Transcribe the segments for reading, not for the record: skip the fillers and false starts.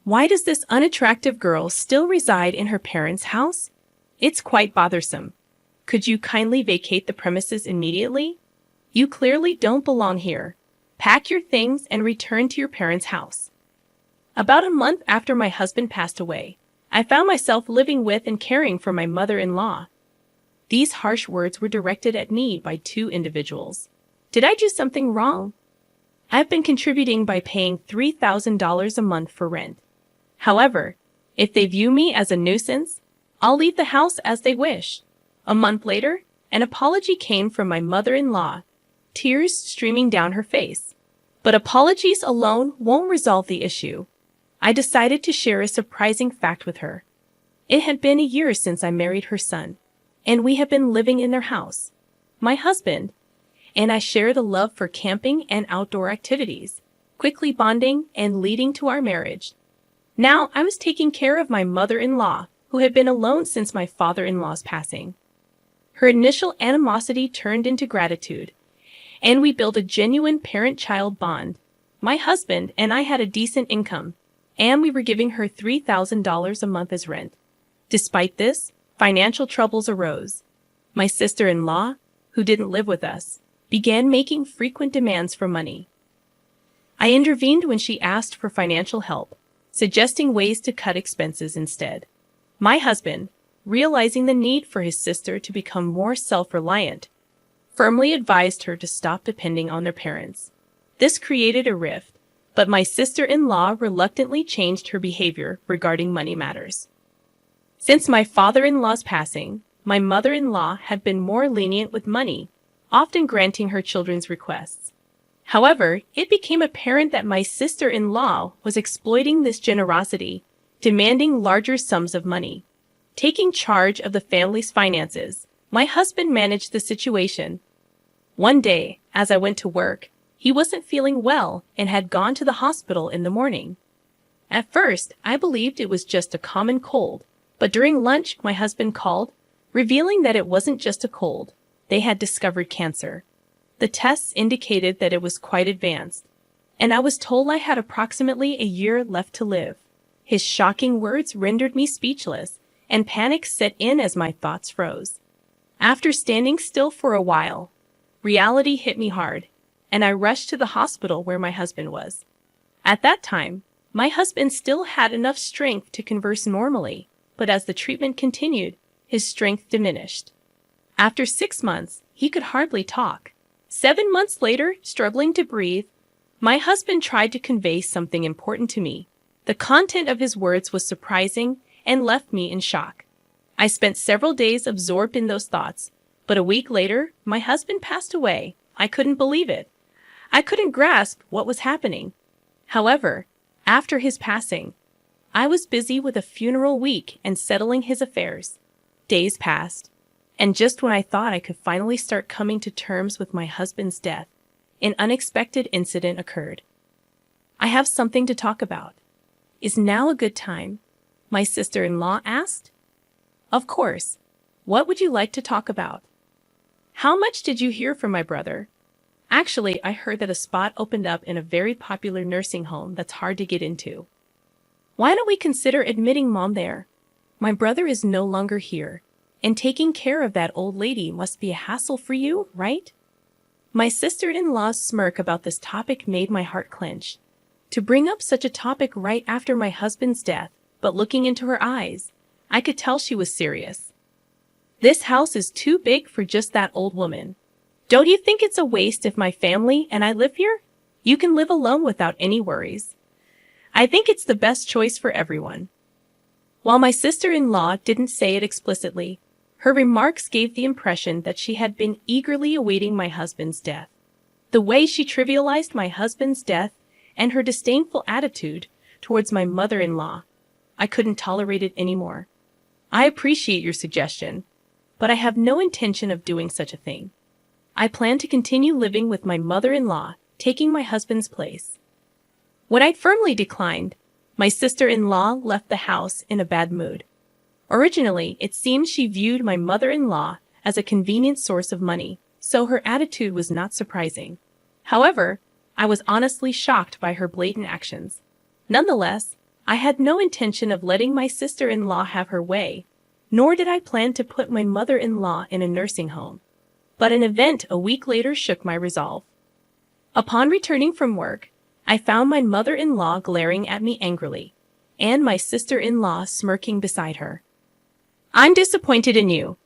Why does this unattractive girl still reside in her parents' house? It's quite bothersome. Could you kindly vacate the premises immediately? You clearly don't belong here. Pack your things and return to your parents' house. About a month after my husband passed away, I found myself living with and caring for my mother-in-law. These harsh words were directed at me by two individuals. Did I do something wrong? I've been contributing by paying $3,000 a month for rent. However, if they view me as a nuisance, I'll leave the house as they wish. A month later, an apology came from my mother-in-law, tears streaming down her face. But apologies alone won't resolve the issue. I decided to share a surprising fact with her. It had been a year since I married her son, and we have been living in their house. My husband and I shared a love for camping and outdoor activities, quickly bonding and leading to our marriage. Now I was taking care of my mother-in-law, who had been alone since my father-in-law's passing. Her initial animosity turned into gratitude, and we built a genuine parent-child bond. My husband and I had a decent income, and we were giving her $3,000 a month as rent. Despite this, financial troubles arose. My sister-in-law, who didn't live with us, began making frequent demands for money. I intervened when she asked for financial help, suggesting ways to cut expenses instead. My husband, realizing the need for his sister to become more self-reliant, firmly advised her to stop depending on their parents. This created a rift, but my sister-in-law reluctantly changed her behavior regarding money matters. Since my father-in-law's passing, my mother-in-law had been more lenient with money, often granting her children's requests. However, it became apparent that my sister-in-law was exploiting this generosity, demanding larger sums of money. Taking charge of the family's finances, my husband managed the situation. One day, as I went to work, he wasn't feeling well and had gone to the hospital in the morning. At first, I believed it was just a common cold, but during lunch, my husband called, revealing that it wasn't just a cold. They had discovered cancer. The tests indicated that it was quite advanced, and I was told I had approximately a year left to live. His shocking words rendered me speechless, and panic set in as my thoughts froze. After standing still for a while, reality hit me hard, and I rushed to the hospital where my husband was. At that time, my husband still had enough strength to converse normally, but as the treatment continued, his strength diminished. After 6 months, he could hardly talk. 7 months later, struggling to breathe, my husband tried to convey something important to me. The content of his words was surprising and left me in shock. I spent several days absorbed in those thoughts, but a week later, my husband passed away. I couldn't believe it. I couldn't grasp what was happening. However, after his passing, I was busy with a funeral week and settling his affairs. Days passed, and just when I thought I could finally start coming to terms with my husband's death, an unexpected incident occurred. I have something to talk about. Is now a good time? My sister-in-law asked. Of course. What would you like to talk about? How much did you hear from my brother? Actually, I heard that a spot opened up in a very popular nursing home that's hard to get into. Why don't we consider admitting Mom there? My brother is no longer here, and taking care of that old lady must be a hassle for you, right? My sister-in-law's smirk about this topic made my heart clench. To bring up such a topic right after my husband's death, but looking into her eyes, I could tell she was serious. This house is too big for just that old woman. Don't you think it's a waste if my family and I live here? You can live alone without any worries. I think it's the best choice for everyone. While my sister-in-law didn't say it explicitly, her remarks gave the impression that she had been eagerly awaiting my husband's death. The way she trivialized my husband's death and her disdainful attitude towards my mother-in-law, I couldn't tolerate it anymore. I appreciate your suggestion, but I have no intention of doing such a thing. I plan to continue living with my mother-in-law, taking my husband's place. When I firmly declined, my sister-in-law left the house in a bad mood. Originally, it seemed she viewed my mother-in-law as a convenient source of money, so her attitude was not surprising. However, I was honestly shocked by her blatant actions. Nonetheless, I had no intention of letting my sister-in-law have her way, nor did I plan to put my mother-in-law in a nursing home. But an event a week later shook my resolve. Upon returning from work, I found my mother-in-law glaring at me angrily, and my sister-in-law smirking beside her. "I'm disappointed in you.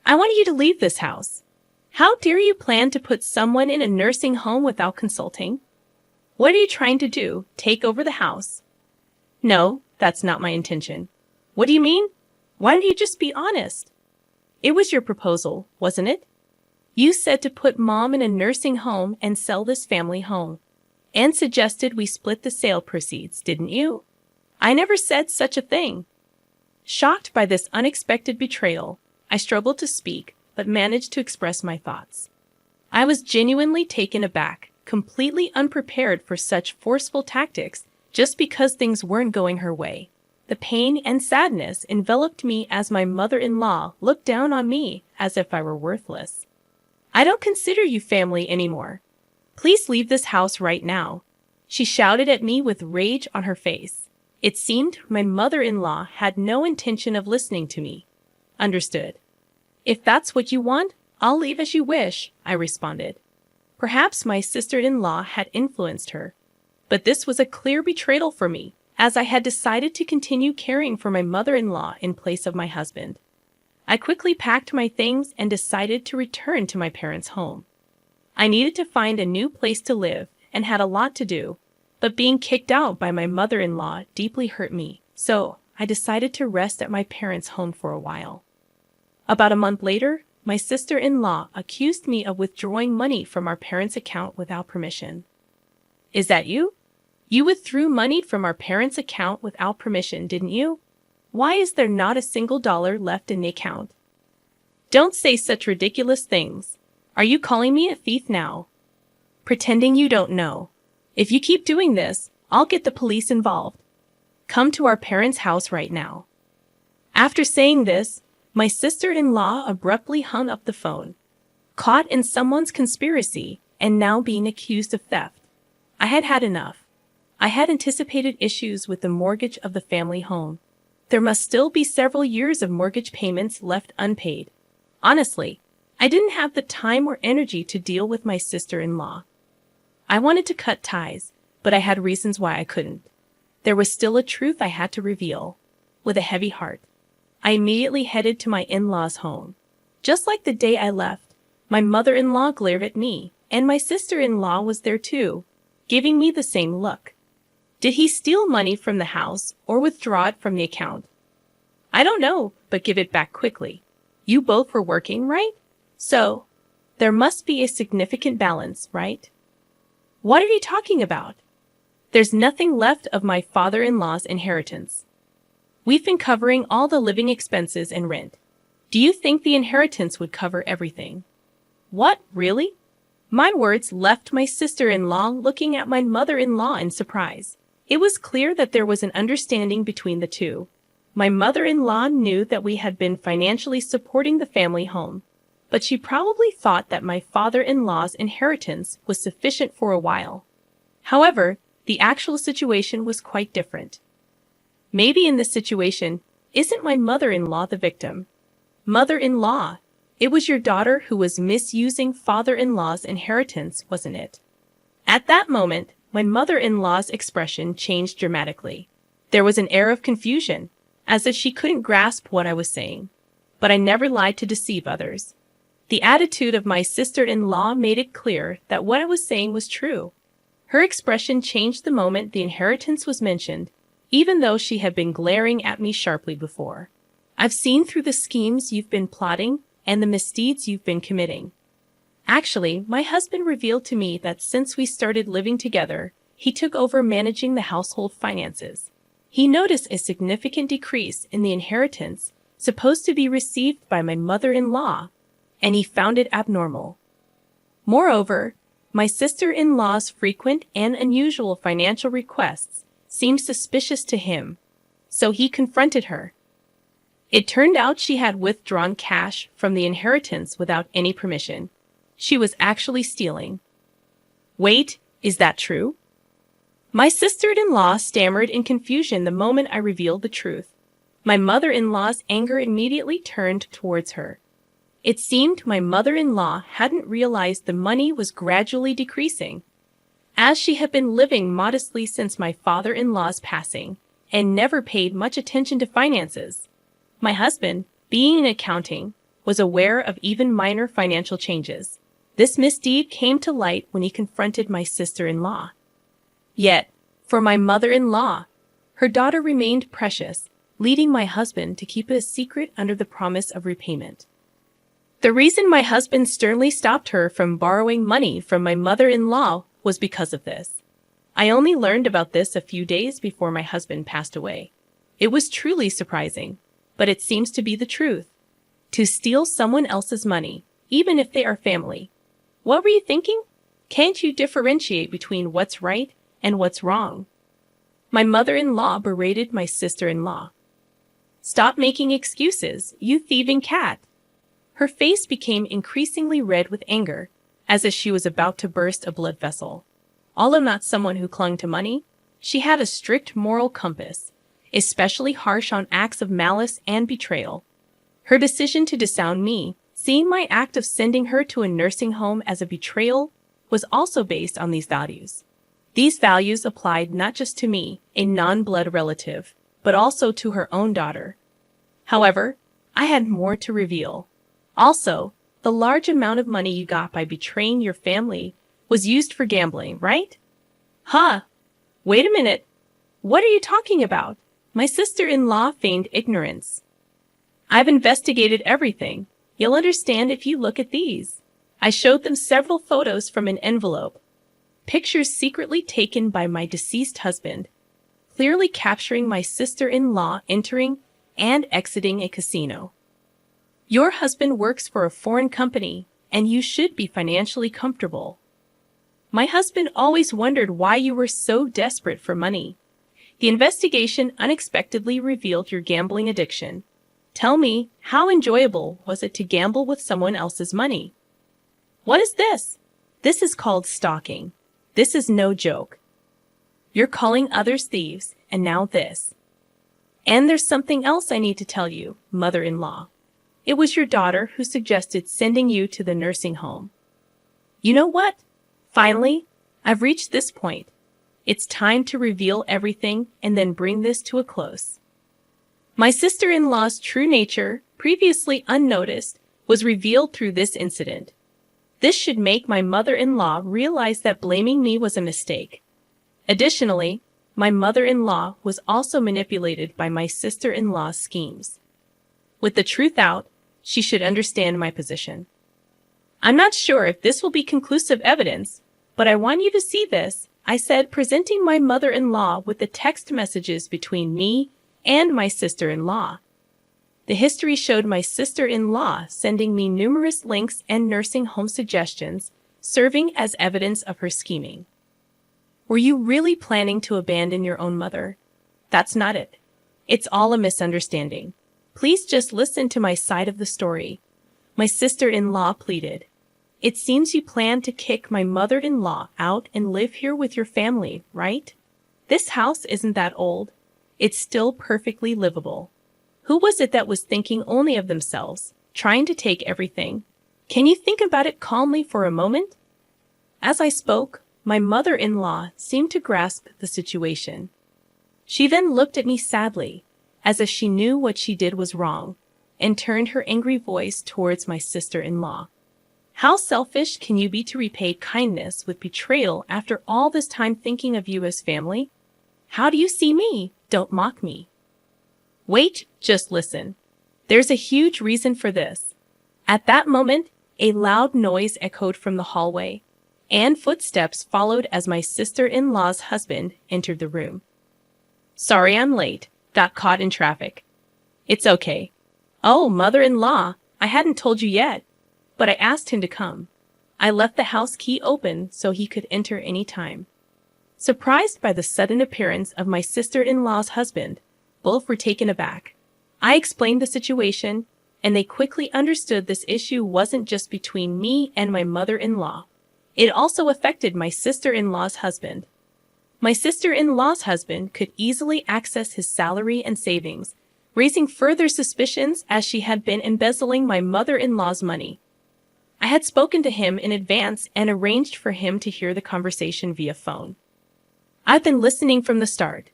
I want you to leave this house. How dare you plan to put someone in a nursing home without consulting? What are you trying to do, take over the house?" "No, that's not my intention." "What do you mean? Why don't you just be honest?" "It was your proposal, wasn't it? You said to put Mom in a nursing home and sell this family home, and suggested we split the sale proceeds, didn't you?" "I never said such a thing." Shocked by this unexpected betrayal, I struggled to speak, but managed to express my thoughts. I was genuinely taken aback, completely unprepared for such forceful tactics just because things weren't going her way. The pain and sadness enveloped me as my mother-in-law looked down on me as if I were worthless. "I don't consider you family anymore. Please leave this house right now," she shouted at me with rage on her face. It seemed my mother-in-law had no intention of listening to me. "Understood. If that's what you want, I'll leave as you wish," I responded. Perhaps my sister-in-law had influenced her, but this was a clear betrayal for me, as I had decided to continue caring for my mother-in-law in place of my husband. I quickly packed my things and decided to return to my parents' home. I needed to find a new place to live and had a lot to do, but being kicked out by my mother-in-law deeply hurt me, so I decided to rest at my parents' home for a while. About a month later, my sister-in-law accused me of withdrawing money from our parents' account without permission. "Is that you? You withdrew money from our parents' account without permission, didn't you? Why is there not a single dollar left in the account?" "Don't say such ridiculous things. Are you calling me a thief now?" "Pretending you don't know. If you keep doing this, I'll get the police involved. Come to our parents' house right now." After saying this, my sister-in-law abruptly hung up the phone. Caught in someone's conspiracy and now being accused of theft, I had had enough. I had anticipated issues with the mortgage of the family home. There must still be several years of mortgage payments left unpaid. Honestly, I didn't have the time or energy to deal with my sister-in-law. I wanted to cut ties, but I had reasons why I couldn't. There was still a truth I had to reveal. With a heavy heart, I immediately headed to my in-laws' home. Just like the day I left, my mother-in-law glared at me, and my sister-in-law was there too, giving me the same look. Did he steal money from the house or withdraw it from the account? "I don't know, but give it back quickly. You both were working, right? So, there must be a significant balance, right?" "What are you talking about? There's nothing left of my father-in-law's inheritance. We've been covering all the living expenses and rent. Do you think the inheritance would cover everything?" "What, really?" My words left my sister-in-law looking at my mother-in-law in surprise. It was clear that there was an understanding between the two. My mother-in-law knew that we had been financially supporting the family home, but she probably thought that my father-in-law's inheritance was sufficient for a while. However, the actual situation was quite different. Maybe in this situation, isn't my mother-in-law the victim? Mother-in-law, it was your daughter who was misusing father-in-law's inheritance, wasn't it? At that moment, my mother-in-law's expression changed dramatically. There was an air of confusion, as if she couldn't grasp what I was saying. But I never lied to deceive others. The attitude of my sister-in-law made it clear that what I was saying was true. Her expression changed the moment the inheritance was mentioned, even though she had been glaring at me sharply before. "I've seen through the schemes you've been plotting and the misdeeds you've been committing. Actually, my husband revealed to me that since we started living together, he took over managing the household finances. He noticed a significant decrease in the inheritance supposed to be received by my mother-in-law, and he found it abnormal. Moreover, my sister-in-law's frequent and unusual financial requests seemed suspicious to him, so he confronted her. It turned out she had withdrawn cash from the inheritance without any permission. She was actually stealing." "Wait, is that true?" My sister-in-law stammered in confusion the moment I revealed the truth. My mother-in-law's anger immediately turned towards her. It seemed my mother-in-law hadn't realized the money was gradually decreasing, as she had been living modestly since my father-in-law's passing and never paid much attention to finances. My husband, being in accounting, was aware of even minor financial changes. This misdeed came to light when he confronted my sister-in-law. Yet, for my mother-in-law, her daughter remained precious, leading my husband to keep it a secret under the promise of repayment. The reason my husband sternly stopped her from borrowing money from my mother-in-law was because of this. I only learned about this a few days before my husband passed away. It was truly surprising, but it seems to be the truth. To steal someone else's money, even if they are family. What were you thinking? Can't you differentiate between what's right and what's wrong? My mother-in-law berated my sister-in-law. Stop making excuses, you thieving cat. Her face became increasingly red with anger, as if she was about to burst a blood vessel. Although not someone who clung to money, she had a strict moral compass, especially harsh on acts of malice and betrayal. Her decision to disown me, seeing my act of sending her to a nursing home as a betrayal, was also based on these values. These values applied not just to me, a non-blood relative, but also to her own daughter. However, I had more to reveal. Also, the large amount of money you got by betraying your family was used for gambling, right? Huh? Wait a minute. What are you talking about? My sister-in-law feigned ignorance. I've investigated everything. You'll understand if you look at these. I showed them several photos from an envelope. Pictures secretly taken by my deceased husband, clearly capturing my sister-in-law entering and exiting a casino. Your husband works for a foreign company, and you should be financially comfortable. My husband always wondered why you were so desperate for money. The investigation unexpectedly revealed your gambling addiction. Tell me, how enjoyable was it to gamble with someone else's money? What is this? This is called stalking. This is no joke. You're calling others thieves, and now this. And there's something else I need to tell you, mother-in-law. It was your daughter who suggested sending you to the nursing home. You know what? Finally, I've reached this point. It's time to reveal everything and then bring this to a close. My sister-in-law's true nature, previously unnoticed, was revealed through this incident. This should make my mother-in-law realize that blaming me was a mistake. Additionally, my mother-in-law was also manipulated by my sister-in-law's schemes. With the truth out, she should understand my position. I'm not sure if this will be conclusive evidence, but I want you to see this, I said, presenting my mother-in-law with the text messages between me and my sister-in-law. The history showed my sister-in-law sending me numerous links and nursing home suggestions, serving as evidence of her scheming. Were you really planning to abandon your own mother? That's not it. It's all a misunderstanding. Please just listen to my side of the story. My sister-in-law pleaded. It seems you plan to kick my mother-in-law out and live here with your family, right? This house isn't that old. It's still perfectly livable. Who was it that was thinking only of themselves, trying to take everything? Can you think about it calmly for a moment? As I spoke, my mother-in-law seemed to grasp the situation. She then looked at me sadly, as if she knew what she did was wrong, and turned her angry voice towards my sister-in-law. How selfish can you be to repay kindness with betrayal after all this time thinking of you as family? How do you see me? Don't mock me. Wait, just listen. There's a huge reason for this. At that moment, a loud noise echoed from the hallway, and footsteps followed as my sister-in-law's husband entered the room. Sorry I'm late. Got caught in traffic. It's okay. Oh, mother-in-law, I hadn't told you yet, but I asked him to come. I left the house key open so he could enter any time. Surprised by the sudden appearance of my sister-in-law's husband, both were taken aback. I explained the situation, and they quickly understood this issue wasn't just between me and my mother-in-law. It also affected my sister-in-law's husband. My sister-in-law's husband could easily access his salary and savings, raising further suspicions as she had been embezzling my mother-in-law's money. I had spoken to him in advance and arranged for him to hear the conversation via phone. I've been listening from the start.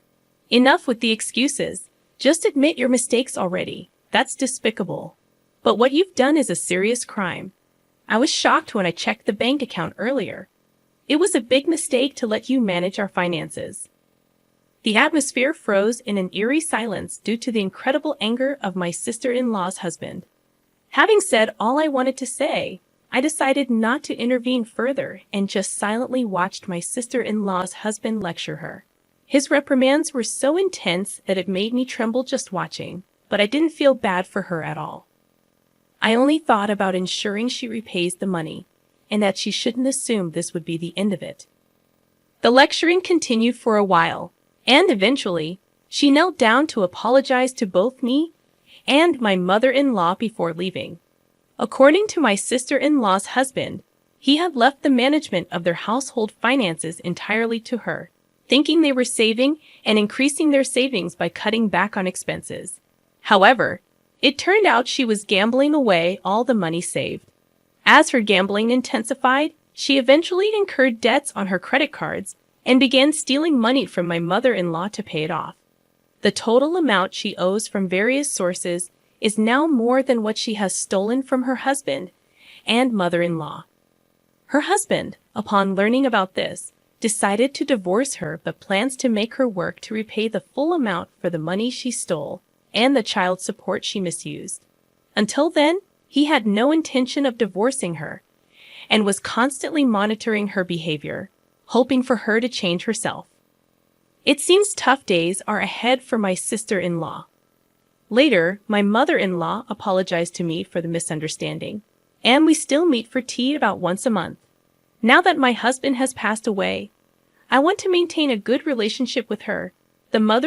Enough with the excuses. Just admit your mistakes already. That's despicable. But what you've done is a serious crime. I was shocked when I checked the bank account earlier. It was a big mistake to let you manage our finances. The atmosphere froze in an eerie silence due to the incredible anger of my sister-in-law's husband. Having said all I wanted to say, I decided not to intervene further and just silently watched my sister-in-law's husband lecture her. His reprimands were so intense that it made me tremble just watching, but I didn't feel bad for her at all. I only thought about ensuring she repays the money, and that she shouldn't assume this would be the end of it. The lecturing continued for a while, and eventually, she knelt down to apologize to both me and my mother-in-law before leaving. According to my sister-in-law's husband, he had left the management of their household finances entirely to her, thinking they were saving and increasing their savings by cutting back on expenses. However, it turned out she was gambling away all the money saved. As her gambling intensified, she eventually incurred debts on her credit cards and began stealing money from my mother-in-law to pay it off. The total amount she owes from various sources is now more than what she has stolen from her husband and mother-in-law. Her husband, upon learning about this, decided to divorce her but plans to make her work to repay the full amount for the money she stole and the child support she misused. Until then, he had no intention of divorcing her and was constantly monitoring her behavior, hoping for her to change herself. It seems tough days are ahead for my sister-in-law. Later, my mother-in-law apologized to me for the misunderstanding, and we still meet for tea about once a month. Now that my husband has passed away, I want to maintain a good relationship with her. The mother